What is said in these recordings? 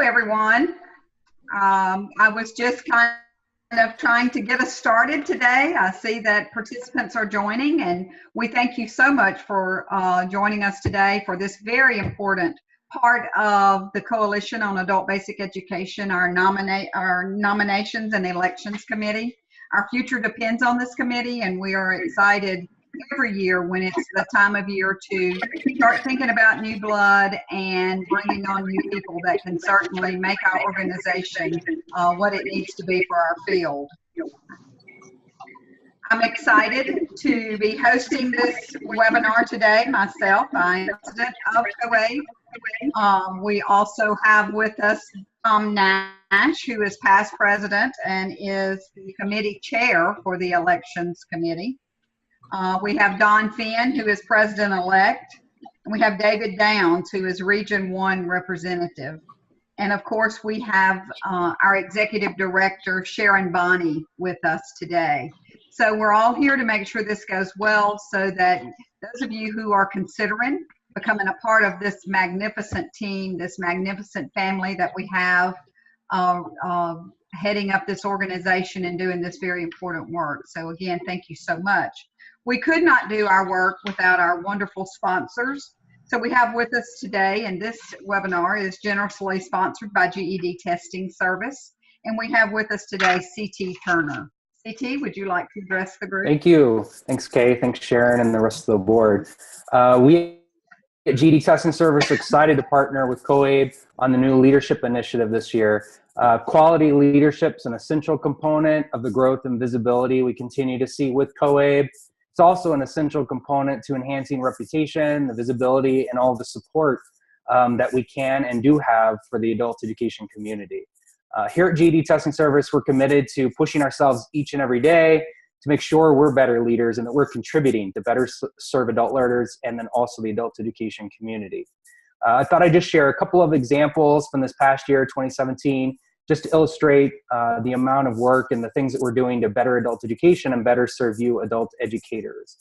everyone. I was just kind of trying to get us started today. I see that participants are joining, and we thank you so much for joining us today for this very important part of the Coalition on Adult Basic Education, our Nominations and Elections Committee. Our future depends on this committee, and we are excited every year when it's the time of year to start thinking about new blood and bringing on new people that can certainly make our organization what it needs to be for our field. I'm excited to be hosting this webinar today myself. I'm president of COABE. We also have with us Tom Nash, who is past president and is the committee chair for the Elections Committee. We have Don Finn, who is president-elect. We have David Downs, who is Region 1 representative. And of course, we have our executive director, Sharon Bonney, with us today. So we're all here to make sure this goes well so that those of you who are considering becoming a part of this magnificent team, this magnificent family that we have heading up this organization and doing this very important work. So again, thank you so much. We could not do our work without our wonderful sponsors. So we have with us today, and this webinar is generously sponsored by GED Testing Service. And we have with us today CT Turner. CT, would you like to address the group? Thank you. Thanks, Kay. Thanks, Sharon, and the rest of the board. We at GED Testing Service are excited to partner with COABE on the new leadership initiative this year. Quality leadership is an essential component of the growth and visibility we continue to see with COABE. It's also an essential component to enhancing reputation, the visibility, and all the support that we can and do have for the adult education community. Here at GED Testing Service, we're committed to pushing ourselves each and every day to make sure we're better leaders and that we're contributing to better serve adult learners and then also the adult education community. I thought I'd just share a couple of examples from this past year, 2017, just to illustrate the amount of work and the things that we're doing to better adult education and better serve you adult educators.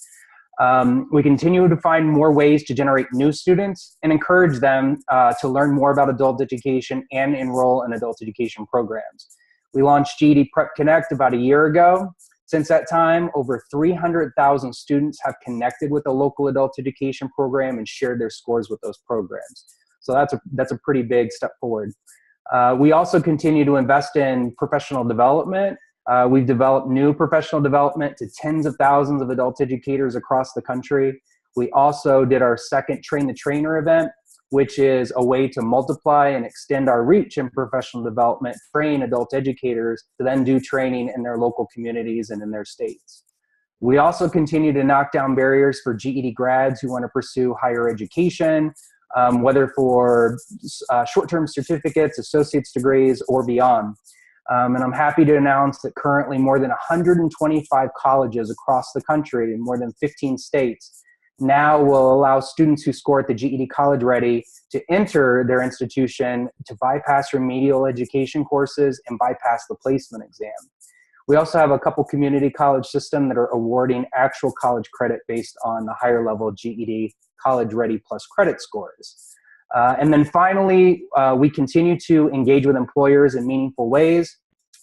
We continue to find more ways to generate new students and encourage them to learn more about adult education and enroll in adult education programs. We launched GED Prep Connect about a year ago. Since that time, over 300,000 students have connected with a local adult education program and shared their scores with those programs. So that's a pretty big step forward. We also continue to invest in professional development. We've developed new professional development to tens of thousands of adult educators across the country. We also did our second Train the Trainer event, which is a way to multiply and extend our reach in professional development, train adult educators to then do training in their local communities and in their states. We also continue to knock down barriers for GED grads who want to pursue higher education, whether for short-term certificates, associate's degrees, or beyond. And I'm happy to announce that currently more than 125 colleges across the country in more than 15 states now will allow students who score at the GED College Ready to enter their institution to bypass remedial education courses and bypass the placement exam. We also have a couple community college systems that are awarding actual college credit based on the higher level GED College Ready Plus credit scores. And then finally, we continue to engage with employers in meaningful ways.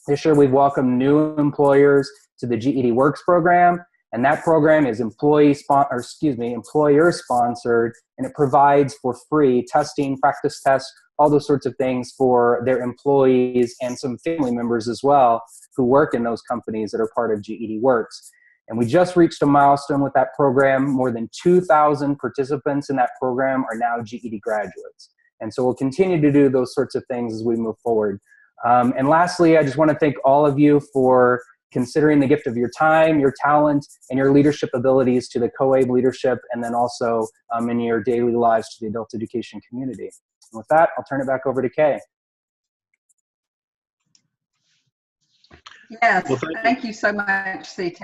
This year we've welcomed new employers to the GED Works program, and that program is employer-sponsored, and it provides for free testing, practice tests, all those sorts of things for their employees and some family members as well who work in those companies that are part of GED Works. And we just reached a milestone with that program. More than 2,000 participants in that program are now GED graduates. And so we'll continue to do those sorts of things as we move forward. And lastly, I just want to thank all of you for considering the gift of your time, your talent, and your leadership abilities to the COABE leadership, and then also in your daily lives to the adult education community. And with that, I'll turn it back over to Kay. Yes, well, thank you so much, CT,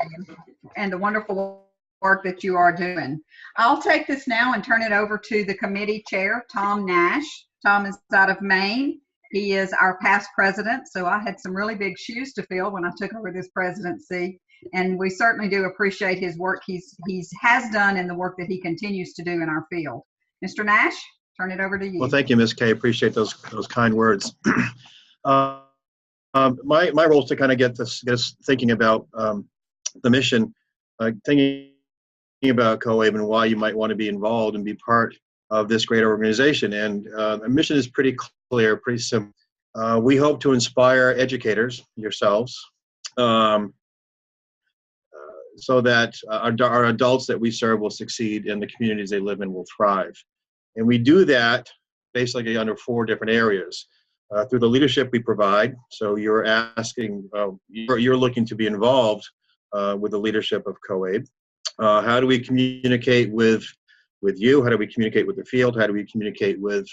and the wonderful work that you are doing. I'll take this now and turn it over to the committee chair, Tom Nash. Tom is out of Maine. He is our past president, so I had some really big shoes to fill when I took over this presidency, and we certainly do appreciate his work he has done and the work that he continues to do in our field. Mr. Nash? turn it over to you. Well, thank you, Ms. Kay. Appreciate those kind words. My role is to kind of get us thinking about the mission, thinking about COABE and why you might want to be involved and be part of this great organization. And the mission is pretty clear, pretty simple. We hope to inspire educators, yourselves, so that our adults that we serve will succeed and the communities they live in will thrive. And we do that basically under 4 different areas. Through the leadership we provide, so you're asking, you're looking to be involved with the leadership of COABE. How do we communicate with you? How do we communicate with the field? How do we communicate with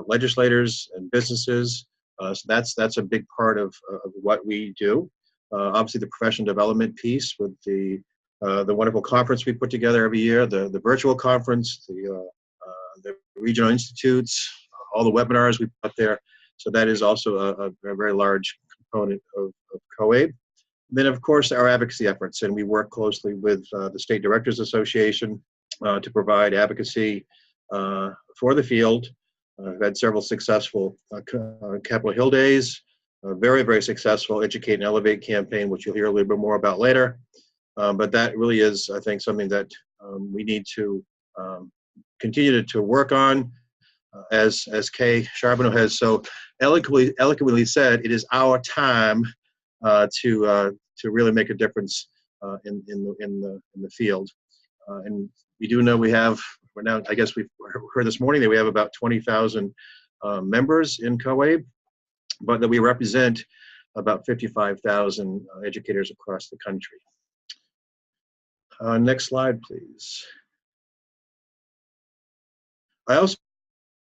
legislators and businesses? So that's a big part of what we do. Obviously, the professional development piece with the wonderful conference we put together every year, the virtual conference, the regional institutes, all the webinars we put there. So that is also a very large component of COABE. Then, of course, our advocacy efforts, and we work closely with the State Directors Association to provide advocacy for the field. We've had several successful Capitol Hill days, a very, very successful Educate and Elevate campaign, which you'll hear a little bit more about later. But that really is, I think, something that we need to continue to work on. As Kay Charbonneau has so eloquently said, it is our time to really make a difference in the field. And we do know we're now, I guess we've heard this morning that we have about 20,000 members in COABE, but that we represent about 55,000 educators across the country. Next slide, please. I also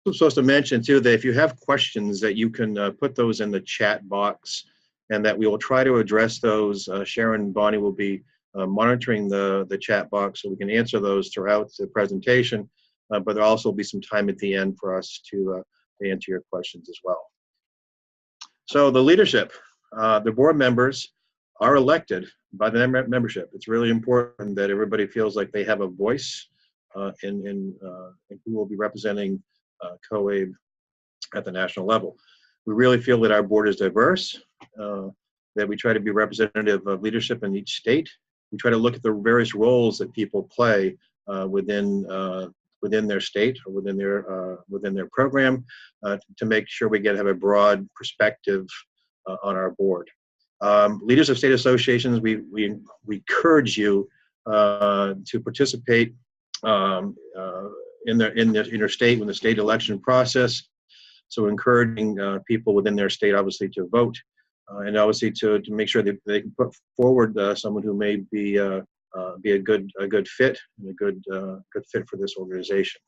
I'm supposed to mention too that if you have questions that you can put those in the chat box and that we will try to address those. Sharon and Bonnie will be monitoring the chat box so we can answer those throughout the presentation, but there'll also be some time at the end for us to answer your questions as well. So the leadership, the board members are elected by the membership. It's really important that everybody feels like they have a voice in who will be representing COABE at the national level. We really feel that our board is diverse, that we try to be representative of leadership in each state. We try to look at the various roles that people play within their state or within their program to make sure we have a broad perspective on our board. Leaders of state associations, we encourage you to participate in their state with the state election process. So encouraging people within their state, obviously, to vote, and obviously to make sure that they can put forward someone who may be a good fit and a good fit for this organization.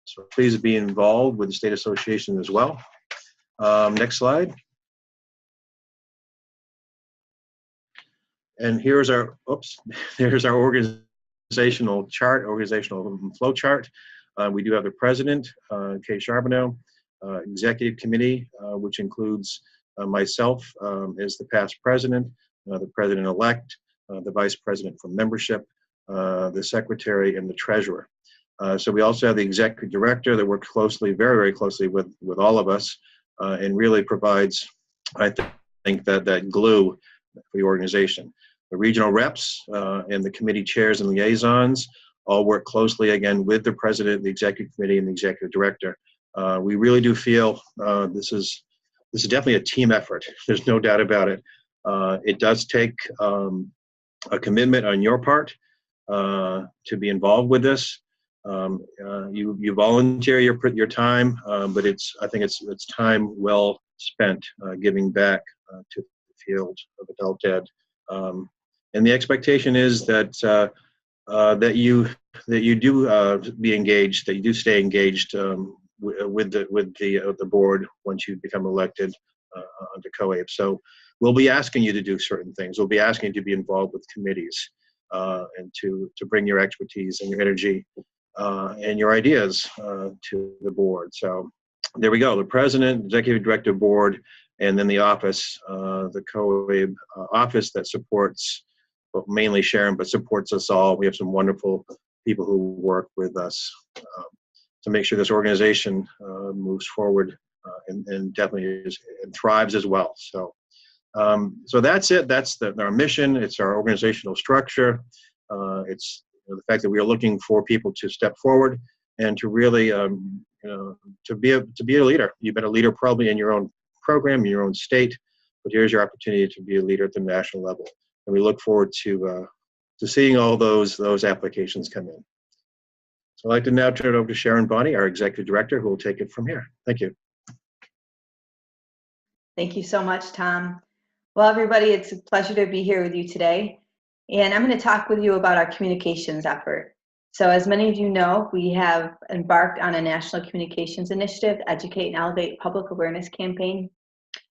So please be involved with the state association as well. Next slide. And here's our organizational chart, organizational flow chart. We do have the president, Kay Charbonneau, executive committee, which includes myself as the past president, the president-elect, the vice president for membership, the secretary, and the treasurer. So we also have the executive director that works closely, very, very closely with all of us, and really provides, I think, that glue for the organization. The regional reps and the committee chairs and liaisons all work closely, again, with the president, the executive committee, and the executive director. We really do feel this is definitely a team effort. There's no doubt about it. It does take a commitment on your part to be involved with this. You volunteer your time, but I think it's time well spent giving back to the field of adult ed. And the expectation is that you do be engaged, that you do stay engaged with the board once you become elected onto COABE. So we'll be asking you to do certain things. We'll be asking you to be involved with committees and to bring your expertise and your energy and your ideas to the board. So there we go. The president, executive director, board, and then the office, the COABE office that supports, well, mainly Sharon, but supports us all. We have some wonderful people who work with us. to make sure this organization moves forward and definitely is and thrives as well. So, so that's it. That's our mission. It's our organizational structure. It's the fact that we are looking for people to step forward and to really, to be a leader. You've been a leader probably in your own program, in your own state, but here's your opportunity to be a leader at the national level. And we look forward to seeing all those applications come in. So I'd like to now turn it over to Sharon Bonney, our Executive Director, who will take it from here. Thank you. Thank you so much, Tom. Well, everybody, it's a pleasure to be here with you today. And I'm going to talk with you about our communications effort. So as many of you know, we have embarked on a national communications initiative, Educate and Elevate Public Awareness Campaign.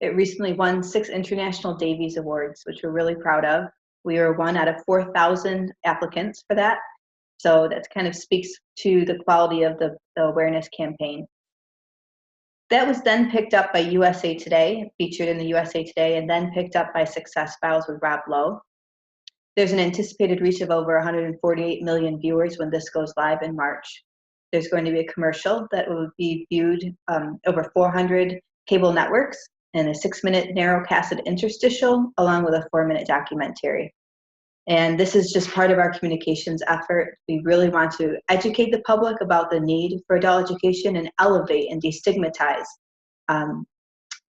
It recently won 6 International Davies Awards, which we're really proud of. We were one out of 4,000 applicants for that. So that kind of speaks to the quality of the awareness campaign. That was then picked up by USA Today, featured in the USA Today, and then picked up by Success Files with Rob Lowe. There's an anticipated reach of over 148 million viewers when this goes live in March. There's going to be a commercial that will be viewed over 400 cable networks and a 6-minute narrowcasted interstitial along with a 4-minute documentary. And this is just part of our communications effort. We really want to educate the public about the need for adult education and elevate and destigmatize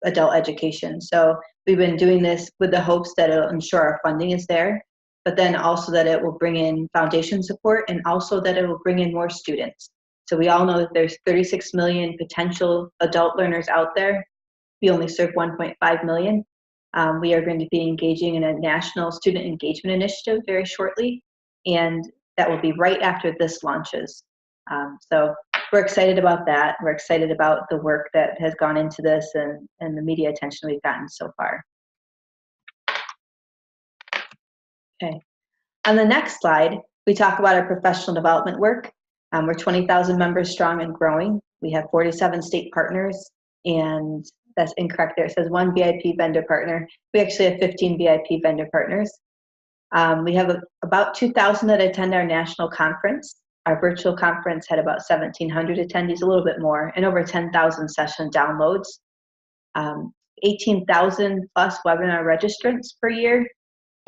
adult education. So we've been doing this with the hopes that it'll ensure our funding is there, but then also that it will bring in foundation support and also that it will bring in more students. So we all know that there's 36 million potential adult learners out there. We only serve 1.5 million. We are going to be engaging in a national student engagement initiative very shortly, and that will be right after this launches. So we're excited about that. We're excited about the work that has gone into this and the media attention we've gotten so far. Okay. On the next slide, we talk about our professional development work. We're 20,000 members strong and growing. We have 47 state partners, and that's incorrect there. It says 1 VIP vendor partner. We actually have 15 VIP vendor partners. We have about 2,000 that attend our national conference. Our virtual conference had about 1,700 attendees, a little bit more, and over 10,000 session downloads. 18,000 plus webinar registrants per year,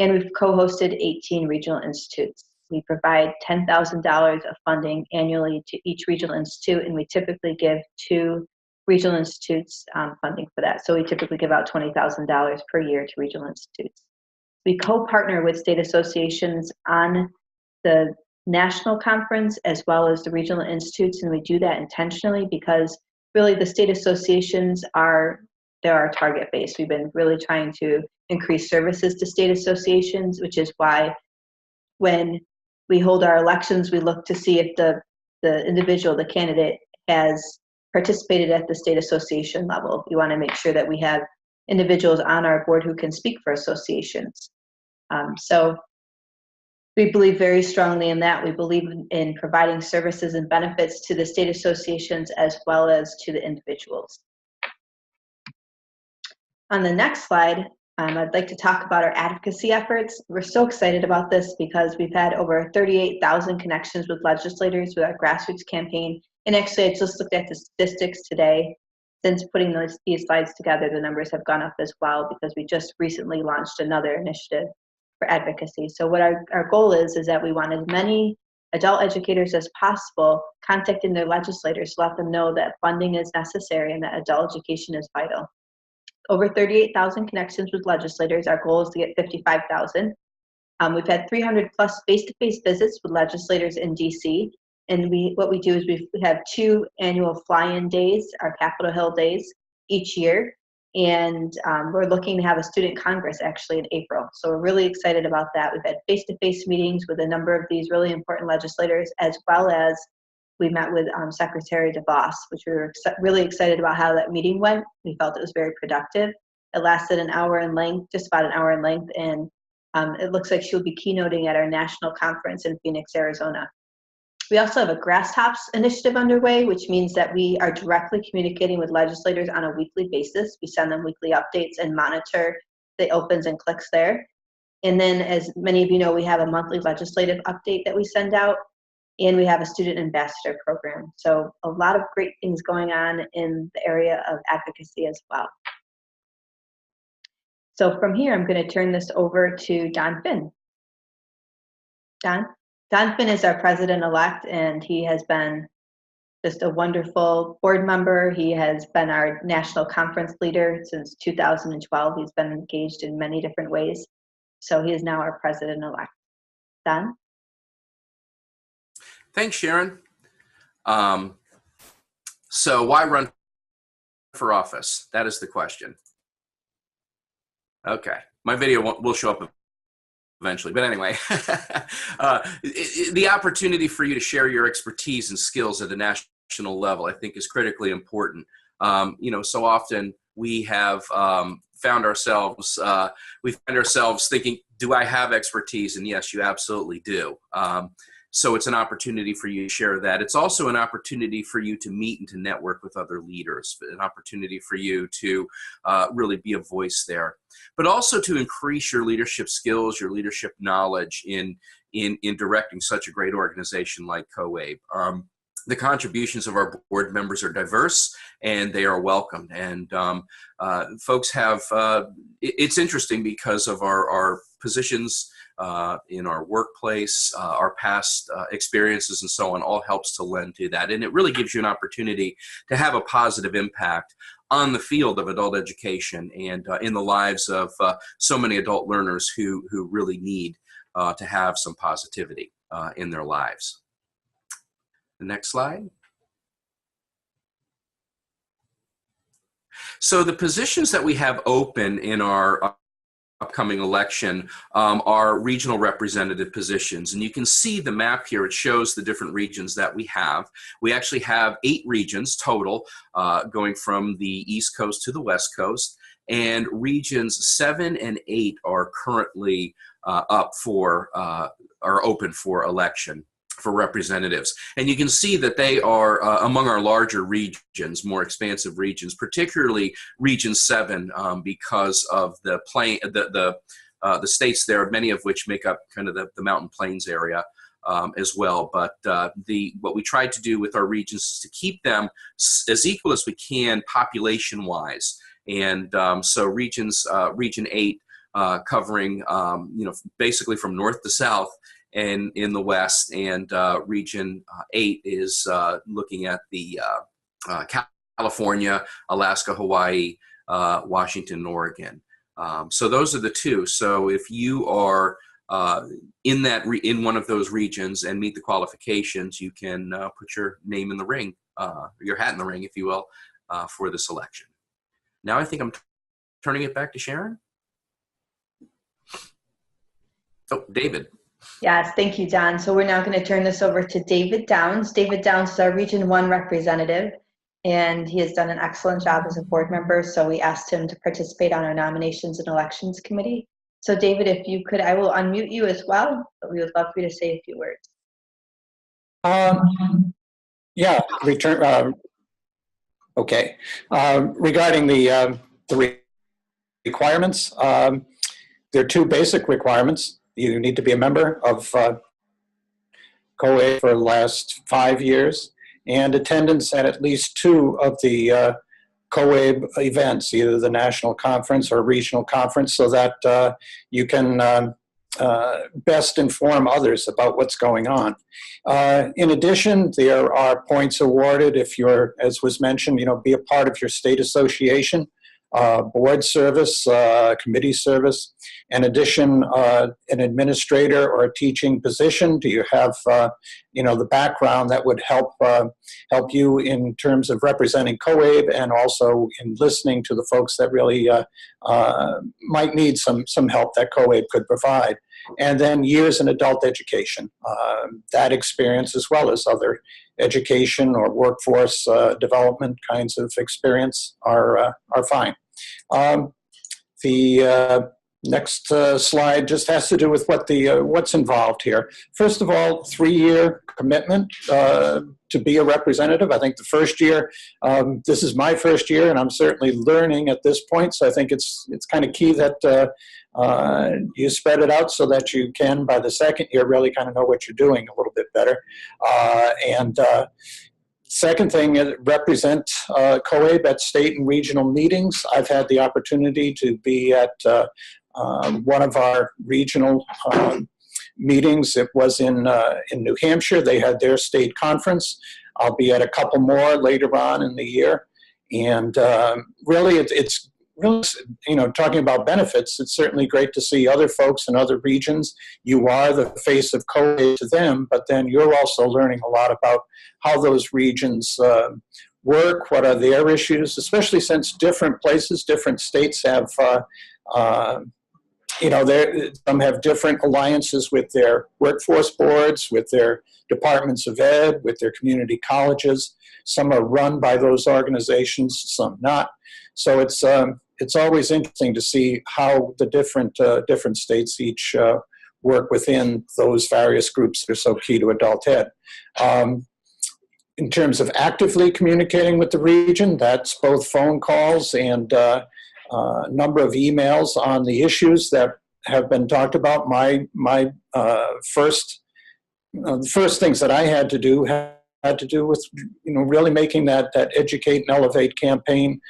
and we've co-hosted 18 regional institutes. We provide $10,000 of funding annually to each regional institute, and we typically give 2 regional institutes funding for that. So we typically give out $20,000 per year to regional institutes. We co-partner with state associations on the national conference as well as the regional institutes, and we do that intentionally because really the state associations they're our target base. We've been really trying to increase services to state associations, which is why when we hold our elections, we look to see if the individual, the candidate, has participated at the state association level. We want to make sure that we have individuals on our board who can speak for associations. So we believe very strongly in that. We believe in providing services and benefits to the state associations as well as to the individuals. On the next slide, I'd like to talk about our advocacy efforts. We're so excited about this because we've had over 38,000 connections with legislators with our grassroots campaign. And actually, I just looked at the statistics today. Since putting these slides together, the numbers have gone up as well because we just recently launched another initiative for advocacy. So what our goal is that we want as many adult educators as possible contacting their legislators to let them know that funding is necessary and that adult education is vital. Over 38,000 connections with legislators. Our goal is to get 55,000. We've had 300 plus face-to-face visits with legislators in DC. And what we do is we have 2 annual fly-in days, our Capitol Hill days, each year. And we're looking to have a student congress actually in April. So we're really excited about that. We've had face-to-face meetings with a number of these really important legislators, as well as we met with Secretary DeVos, which we were really excited about how that meeting went. We felt it was very productive. It lasted an hour in length, just about an hour in length. And it looks like she'll be keynoting at our national conference in Phoenix, Arizona. We also have a Grasstops initiative underway, which means that we are directly communicating with legislators on a weekly basis. We send them weekly updates and monitor the opens and clicks there. And then, as many of you know, we have a monthly legislative update that we send out. and we have a student ambassador program. So a lot of great things going on in the area of advocacy as well. So from here, I'm going to turn this over to Don Finn. Don Finn is our president-elect, and he has been just a wonderful board member. He has been our national conference leader since 2012. He's been engaged in many different ways. So he is now our president-elect. Don? Thanks, Sharon. So why run for office? That is the question. Okay, my video will show up eventually, but anyway, the opportunity for you to share your expertise and skills at the national level, I think, is critically important. So often we have found ourselves thinking, do I have expertise? And yes, you absolutely do. So it's an opportunity for you to share that. It's also an opportunity for you to meet and to network with other leaders, an opportunity for you to really be a voice there, but also to increase your leadership skills, your leadership knowledge in directing such a great organization like COABE. The contributions of our board members are diverse and they are welcomed. And folks have, it's interesting because of our positions in our workplace, our past experiences and so on, all helps to lend to that. And it really gives you an opportunity to have a positive impact on the field of adult education and in the lives of so many adult learners who really need to have some positivity in their lives. The next slide. So the positions that we have open in our upcoming election are regional representative positions. And you can see the map here. It shows the different regions that we have. We actually have 8 regions total, going from the East Coast to the West Coast. And regions 7 and 8 are currently are open for election for representatives. And you can see that they are among our larger regions, more expansive regions, particularly Region 7, because of the states there, many of which make up kind of the Mountain Plains area as well. But what we tried to do with our regions is to keep them as equal as we can population-wise. And so Region 8 covering basically from north to south and in the West, and Region 8 is looking at the California, Alaska, Hawaii, Washington, and Oregon. So those are the 2. So if you are in one of those regions and meet the qualifications, you can put your name in the ring, your hat in the ring, if you will, for this election. Now I think I'm turning it back to Sharon. Oh, David. Yes, thank you, Don. So we're now going to turn this over to David Downs. David Downs is our Region 1 representative, and he has done an excellent job as a board member, so we asked him to participate on our Nominations and Elections Committee. So David, if you could, I will unmute you as well, but we would love for you to say a few words. Yeah, okay. Regarding the requirements, there are 2 basic requirements. You need to be a member of COABE for the last 5 years and attendance at least 2 of the COABE events, either the national conference or regional conference, so that you can best inform others about what's going on. In addition, there are points awarded if you're, as was mentioned, be a part of your state association, board service, committee service. In addition, an administrator or a teaching position. Do you have, the background that would help you in terms of representing COABE and also in listening to the folks that really might need some help that COABE could provide. And then years in adult education. That experience, as well as other education or workforce development kinds of experience, are fine. The Next slide just has to do with what what's involved here. First of all, 3-year commitment to be a representative. I think the first year, this is my first year, and I'm certainly learning at this point. So I think it's kind of key that you spread it out so that you can, by the second year, really kind of know what you're doing a little bit better. Second thing is represent COABE at state and regional meetings. I've had the opportunity to be at one of our regional meetings. It was in New Hampshire. They had their state conference. I'll be at a couple more later on in the year. And really, it's really, talking about benefits, it's certainly great to see other folks in other regions. You are the face of COABE to them, but then you're also learning a lot about how those regions work, what are their issues, especially since different places, different states have, some have different alliances with their workforce boards, with their departments of ed, with their community colleges. Some are run by those organizations, some not. So it's always interesting to see how the different states each work within those various groups that are so key to adult ed. In terms of actively communicating with the region, that's both phone calls and a number of emails on the issues that have been talked about. The first things that I had to do with really making that Educate and Elevate campaign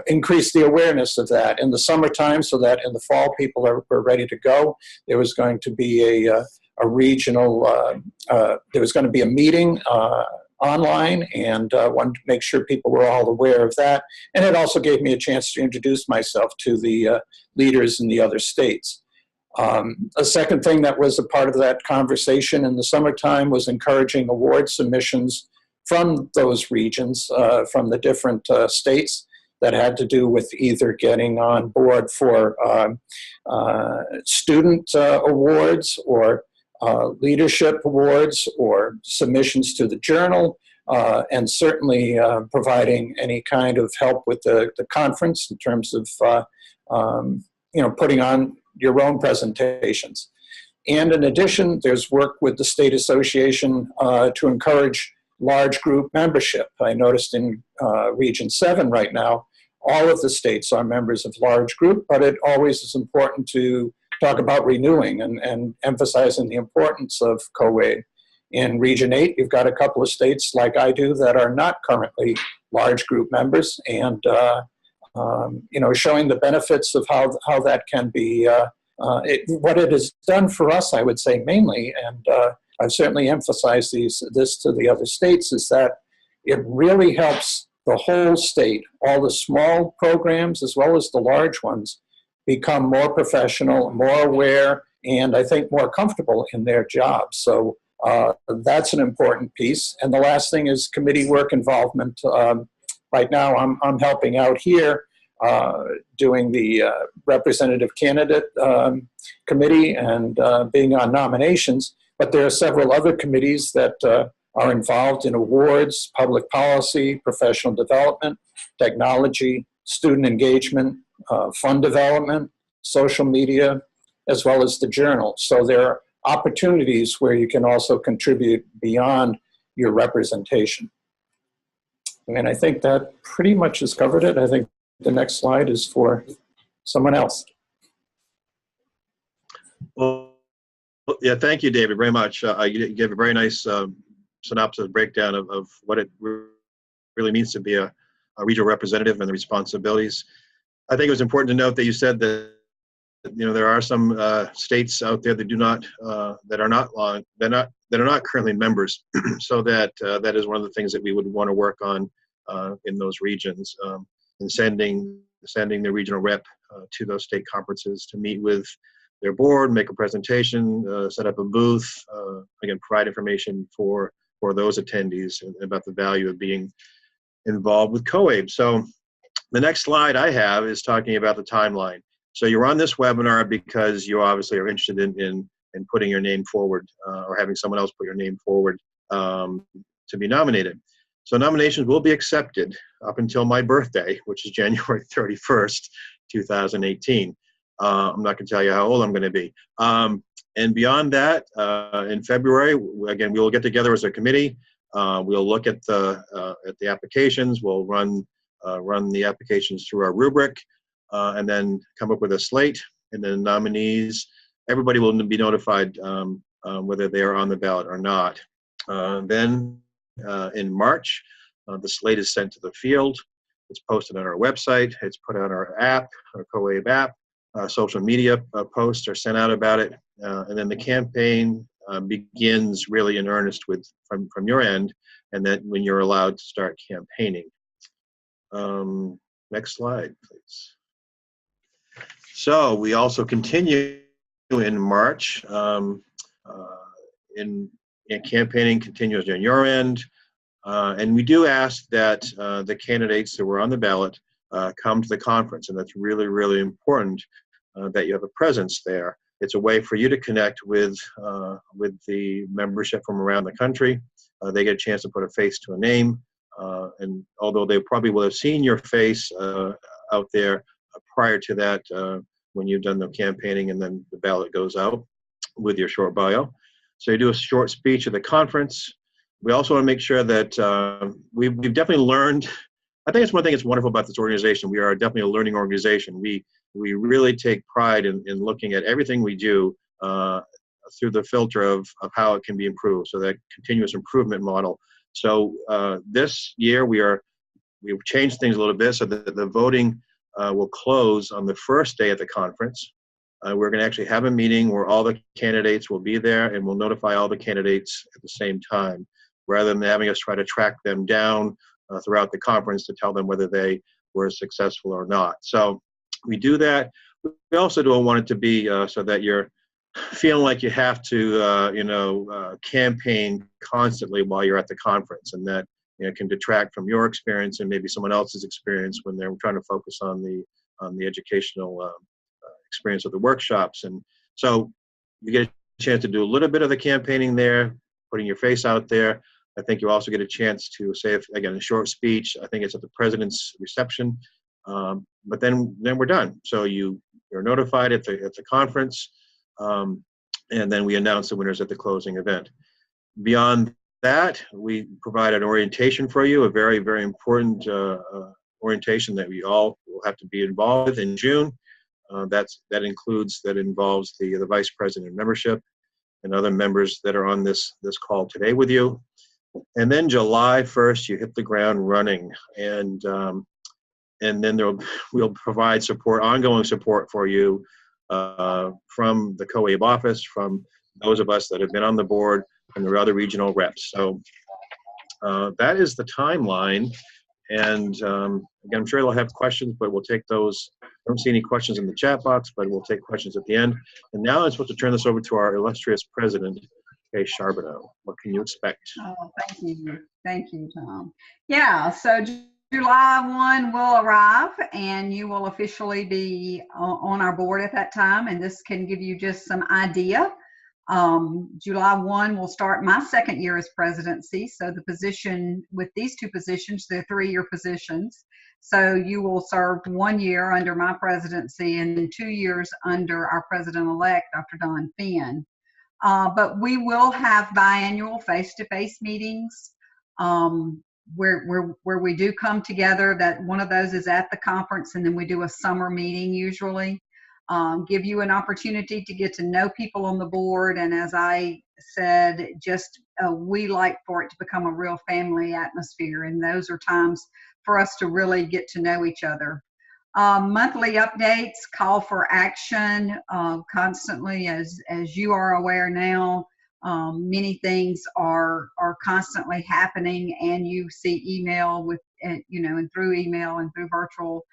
increase the awareness of that in the summertime, so that in the fall people were ready to go. There was going to be a regional, there was going to be a meeting online, and wanted to make sure people were all aware of that. And it also gave me a chance to introduce myself to the leaders in the other states. A second thing that was a part of that conversation in the summertime was encouraging award submissions from those regions, from the different states, that had to do with either getting on board for student awards or leadership awards or submissions to the journal, and certainly providing any kind of help with the conference in terms of putting on your own presentations. And in addition, there's work with the state association to encourage large group membership. I noticed in Region 7 right now, all of the states are members of large group, but it always is important to talk about renewing and emphasizing the importance of COABE. In Region 8, you've got a couple of states like I do that are not currently large group members, and showing the benefits of how that can be, what it has done for us, I would say mainly, and I've certainly emphasized this to the other states, is that it really helps the whole state, all the small programs as well as the large ones, become more professional, more aware, and I think more comfortable in their jobs. So that's an important piece. And the last thing is committee work involvement. Right now I'm helping out here doing the representative candidate committee and being on nominations, but there are several other committees that are involved in awards, public policy, professional development, technology, student engagement, fund development, social media, as well as the journal. So there are opportunities where you can also contribute beyond your representation. And I think that pretty much has covered it. I think the next slide is for someone else. Well, yeah, thank you, David, very much. You gave a very nice synopsis breakdown of what it really means to be a regional representative and the responsibilities. I think it was important to note that you said that there are some states out there that do not that are not currently members, so that is one of the things that we would want to work on in those regions, and sending the regional rep to those state conferences to meet with their board, make a presentation, set up a booth, again, provide information for those attendees about the value of being involved with COABE. So the next slide I have is talking about the timeline. So you're on this webinar because you obviously are interested in putting your name forward, or having someone else put your name forward to be nominated. So nominations will be accepted up until my birthday, which is January 31st, 2018. I'm not going to tell you how old I'm going to be. And beyond that, in February, again, we will get together as a committee. We'll look at the applications. We'll run the applications through our rubric, and then come up with a slate. And then nominees, everybody will be notified whether they are on the ballot or not. Then in March, the slate is sent to the field. It's posted on our website. It's put on our app, our COABE app. Social media posts are sent out about it. And then the campaign begins really in earnest from your end, and then when you're allowed to start campaigning. Next slide, please. So we also continue in March. In campaigning continues on your end. And we do ask that the candidates that were on the ballot come to the conference, and that's really, really important that you have a presence there. It's a way for you to connect with the membership from around the country. They get a chance to put a face to a name, and although they probably will have seen your face out there prior to that when you've done the campaigning and then the ballot goes out with your short bio. So you do a short speech at the conference. We also want to make sure that we've definitely learned. I think it's one thing that's wonderful about this organization. We are definitely a learning organization. We really take pride in looking at everything we do through the filter of how it can be improved, so that continuous improvement model. So this year we've changed things a little bit so that the voting will close on the first day of the conference. We're going to actually have a meeting where all the candidates will be there, and we'll notify all the candidates at the same time, rather than having us try to track them down throughout the conference to tell them whether they were successful or not. So we do that. We also don't want it to be so that you're feeling like you have to, campaign constantly while you're at the conference, and that can detract from your experience and maybe someone else's experience when they're trying to focus on the educational experience of the workshops. And so you get a chance to do a little bit of the campaigning there, putting your face out there. I think you also get a chance to say, again, a short speech. I think it's at the president's reception, but then we're done. So you're notified at the conference, and then we announce the winners at the closing event. Beyond that, we provide an orientation for you, a very, very important orientation that we all will have to be involved with in June. That involves the vice president membership and other members that are on this call today with you. And then July 1st, you hit the ground running, and then we'll provide ongoing support for you from the COABE office, from those of us that have been on the board, and the other regional reps. So that is the timeline. And again, I'm sure they'll have questions, but we'll take those. I don't see any questions in the chat box, but we'll take questions at the end. And now I'm supposed to turn this over to our illustrious president, Kay Charbonneau. What can you expect? Oh, thank you. Thank you, Tom. Yeah, so July 1 will arrive, and you will officially be on our board at that time. And this can give you just some idea. July 1 will start my second year as presidency. So the position with these two positions, they're 3-year positions. So you will serve 1 year under my presidency and then 2 years under our president-elect, Dr. Don Finn. But we will have biannual face-to-face meetings where we do come together. That one of those is at the conference, and then we do a summer meeting usually. Give you an opportunity to get to know people on the board, and as I said, we like for it to become a real family atmosphere, and those are times for us to really get to know each other. Monthly updates, call for action constantly, as you are aware now. Many things are constantly happening, and you see email and through email and through virtual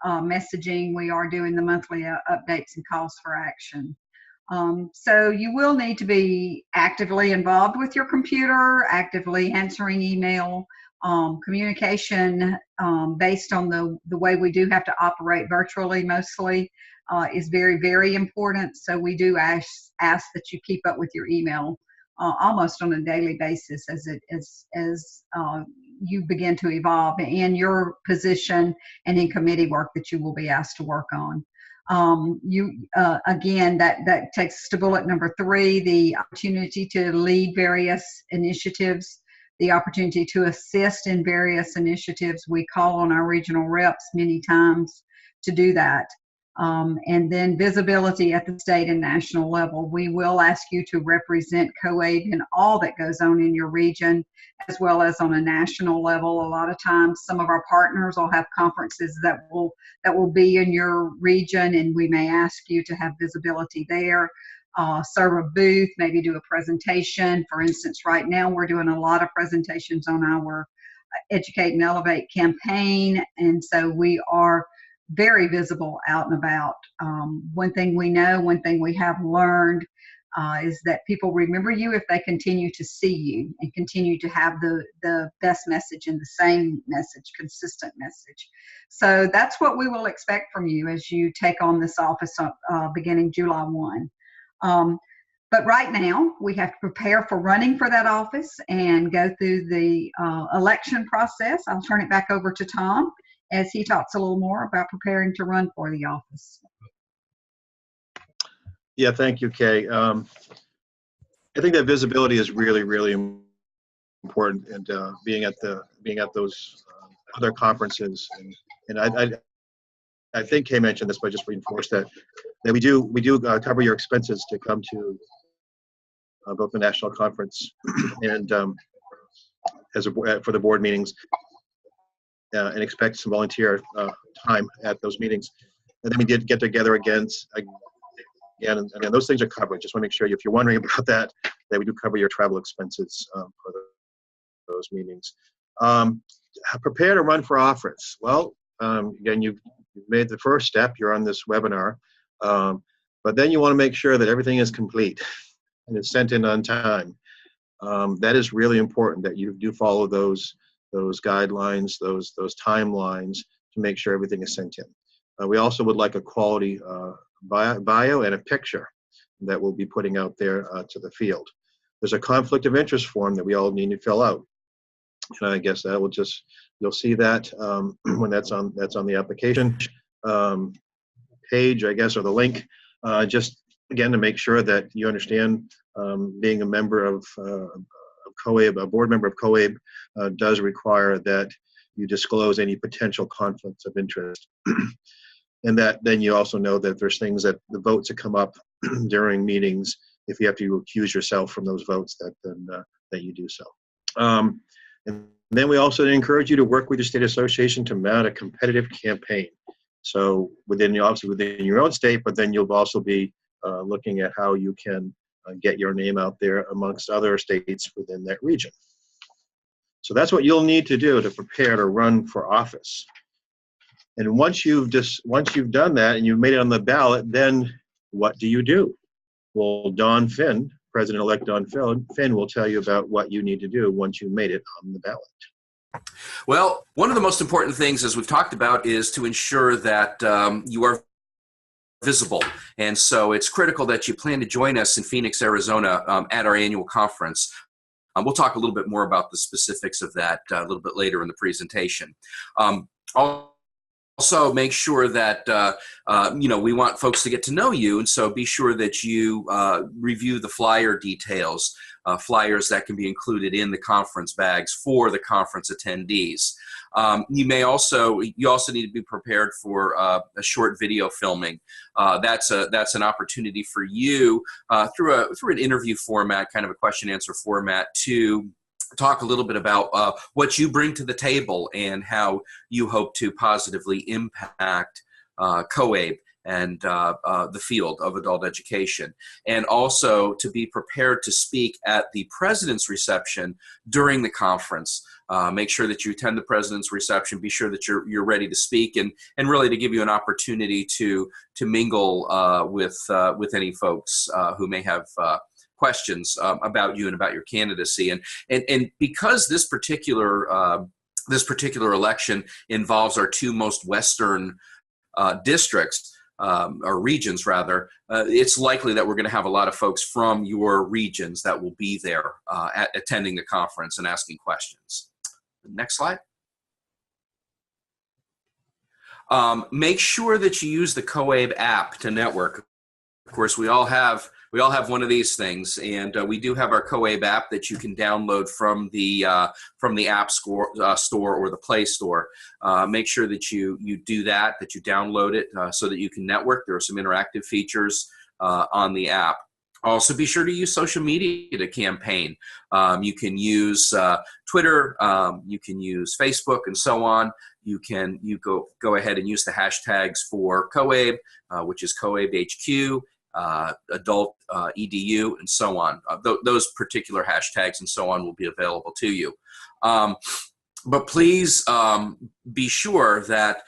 messaging, we are doing the monthly updates and calls for action. So you will need to be actively involved with your computer, actively answering email. Communication based on the way we do have to operate virtually mostly is very, very important. So we do ask that you keep up with your email almost on a daily basis as you begin to evolve in your position and in committee work that you will be asked to work on. Again, that takes us to bullet number 3, the opportunity to lead various initiatives, the opportunity to assist in various initiatives. We call on our regional reps many times to do that. And then visibility at the state and national level. We will ask you to represent COABE in all that goes on in your region, as well as on a national level. A lot of times some of our partners will have conferences that will be in your region, and we may ask you to have visibility there. Serve a booth, maybe do a presentation. For instance, right now we're doing a lot of presentations on our Educate and Elevate campaign, and so we are very visible out and about. One thing we know, one thing we have learned is that people remember you if they continue to see you and continue to have the best message and the same message, consistent message. So that's what we will expect from you as you take on this office beginning July 1. But right now, we have to prepare for running for that office and go through the election process. I'll turn it back over to Tom as he talks a little more about preparing to run for the office. Yeah, thank you, Kay. I think that visibility is really, really important, and being at those other conferences, and I think Kay mentioned this, but just reinforce that we do cover your expenses to come to both the national conference and for the board meetings. And expect some volunteer time at those meetings. And then we did get together again, and those things are covered. Just want to make sure, if you're wondering about that we do cover your travel expenses for those meetings. Prepare to run for office. Well, again, you've made the first step. You're on this webinar, but then you want to make sure that everything is complete and it's sent in on time. That is really important, that you do follow those guidelines, those timelines, to make sure everything is sent in. We also would like a quality bio and a picture that we'll be putting out there to the field. There's a conflict of interest form that we all need to fill out. And I guess that will you'll see that when that's on the application page, I guess, or the link. Just again, to make sure that you understand, being a member of COABE, a board member of COABE, does require that you disclose any potential conflicts of interest. And that then you also know that there's things that the votes that come up during meetings, if you have to recuse yourself from those votes, that you do so. And then we also encourage you to work with your state association to mount a competitive campaign. So obviously within your own state, but then you'll also be looking at how you can get your name out there amongst other states within that region. So that's what you'll need to do to prepare to run for office. And once you've done that and you've made it on the ballot, then what do you do? Well, Don Finn, President-elect Don Finn, will tell you about what you need to do once you've made it on the ballot. Well, one of the most important things, as we've talked about, is to ensure that you are visible. And so it's critical that you plan to join us in Phoenix, Arizona at our annual conference. We'll talk a little bit more about the specifics of that a little bit later in the presentation. Also, make sure that, we want folks to get to know you, and so be sure that you review the flyer details, flyers that can be included in the conference bags for the conference attendees. You also need to be prepared for a short video filming. That's an opportunity for you through an interview format, kind of a question-answer format, to talk a little bit about what you bring to the table and how you hope to positively impact COABE and the field of adult education, and also to be prepared to speak at the president's reception during the conference. Make sure that you attend the president's reception. Be sure that you're ready to speak, and really to give you an opportunity to mingle with any folks who may have questions about you and about your candidacy. And because this particular election involves our two most western districts, or regions rather, it's likely that we're going to have a lot of folks from your regions that will be there attending the conference and asking questions. Next slide. Make sure that you use the COABE app to network. Of course, we all have one of these things, and we do have our COABE app that you can download from the App Store or the Play Store. Make sure that you do that you download it so that you can network. There are some interactive features on the app. Also, be sure to use social media to campaign. You can use Twitter, you can use Facebook, and so on. You go ahead and use the hashtags for COABE, which is COABE HQ, adult EDU, and so on. Those particular hashtags and so on will be available to you. But please be sure that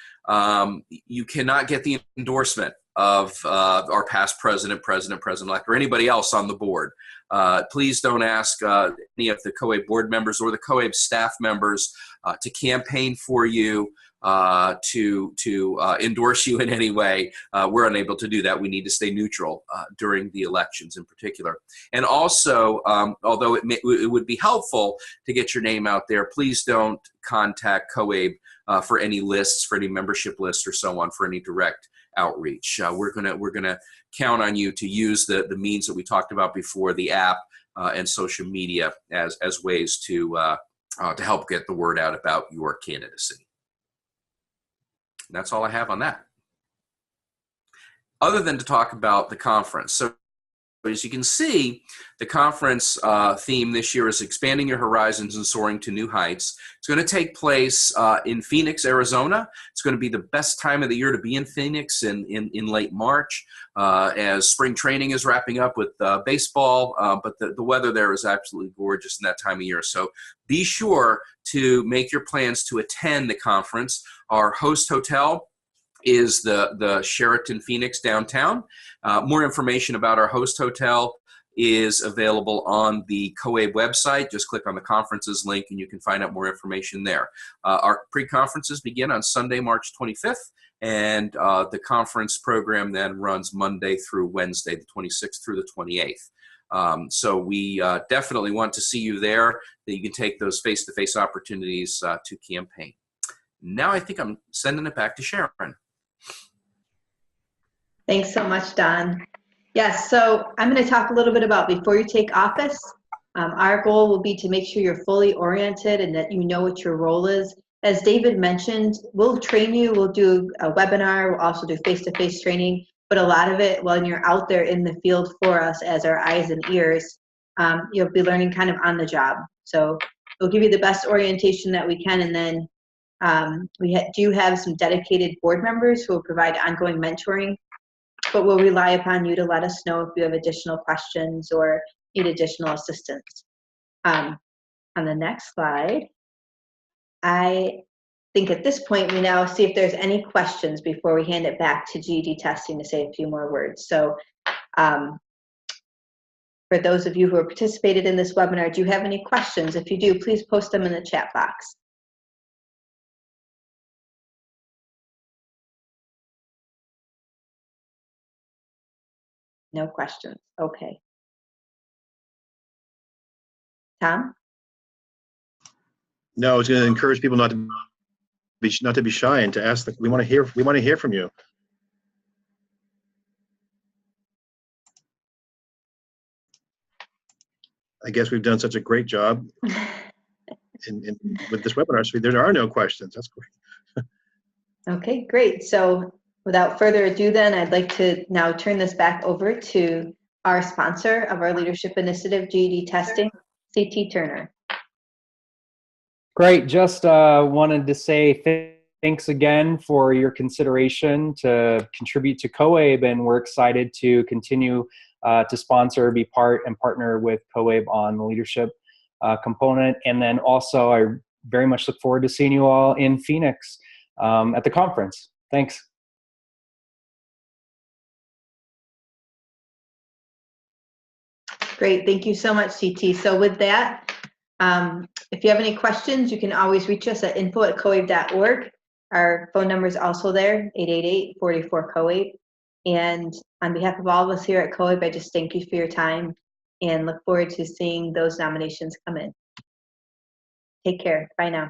you cannot get the endorsement of our past president-elect, or anybody else on the board. Please don't ask any of the COABE board members or the COABE staff members to campaign for you, to endorse you in any way. We're unable to do that. We need to stay neutral during the elections in particular. And also, although it would be helpful to get your name out there, please don't contact COABE for any lists, for any membership lists or so on, for any direct outreach. We're gonna count on you to use the means that we talked about before, the app and social media, as ways to help get the word out about your candidacy. And that's all I have on that, other than to talk about the conference. So as you can see, the conference theme this year is expanding your horizons and soaring to new heights. It's going to take place in Phoenix, Arizona. It's going to be the best time of the year to be in Phoenix in late March, as spring training is wrapping up with baseball, but the weather there is absolutely gorgeous in that time of year. So be sure to make your plans to attend the conference. Our host hotel is the Sheraton Phoenix downtown. More information about our host hotel is available on the COABE website. Just click on the conferences link and you can find out more information there. Our pre-conferences begin on Sunday, March 25th, and the conference program then runs Monday through Wednesday, the 26th through the 28th. So we definitely want to see you there, that you can take those face-to-face opportunities to campaign. Now I think I'm sending it back to Sharon. Thanks so much, Don. Yes, so I'm going to talk a little bit about before you take office. Our goal will be to make sure you're fully oriented and that you know what your role is. As David mentioned, we'll train you, we'll do a webinar, we'll also do face-to-face training, but a lot of it when you're out there in the field for us as our eyes and ears, you'll be learning kind of on the job. So we'll give you the best orientation that we can, and then we do have some dedicated board members who will provide ongoing mentoring, but we'll rely upon you to let us know if you have additional questions or need additional assistance. On the next slide, I think at this point we now see if there's any questions before we hand it back to GED Testing to say a few more words. So for those of you who have participated in this webinar, do you have any questions? If you do, please post them in the chat box. No questions. Okay. Tom? No, I was going to encourage people not to be shy and to ask. We want to hear from you. I guess we've done such a great job with this webinar, so there are no questions. That's great. Okay, great. So without further ado then, I'd like to now turn this back over to our sponsor of our leadership initiative, GED Testing, CT Turner. Great. Just wanted to say thanks again for your consideration to contribute to COABE, and we're excited to continue to sponsor, be part, and partner with COABE on the leadership component. And then also, I very much look forward to seeing you all in Phoenix at the conference. Thanks. Great, thank you so much, CT. So with that, if you have any questions, you can always reach us at info@coabe.org. Our phone number is also there, 888-44-COABE. And on behalf of all of us here at COABE, I just thank you for your time and look forward to seeing those nominations come in. Take care. Bye now.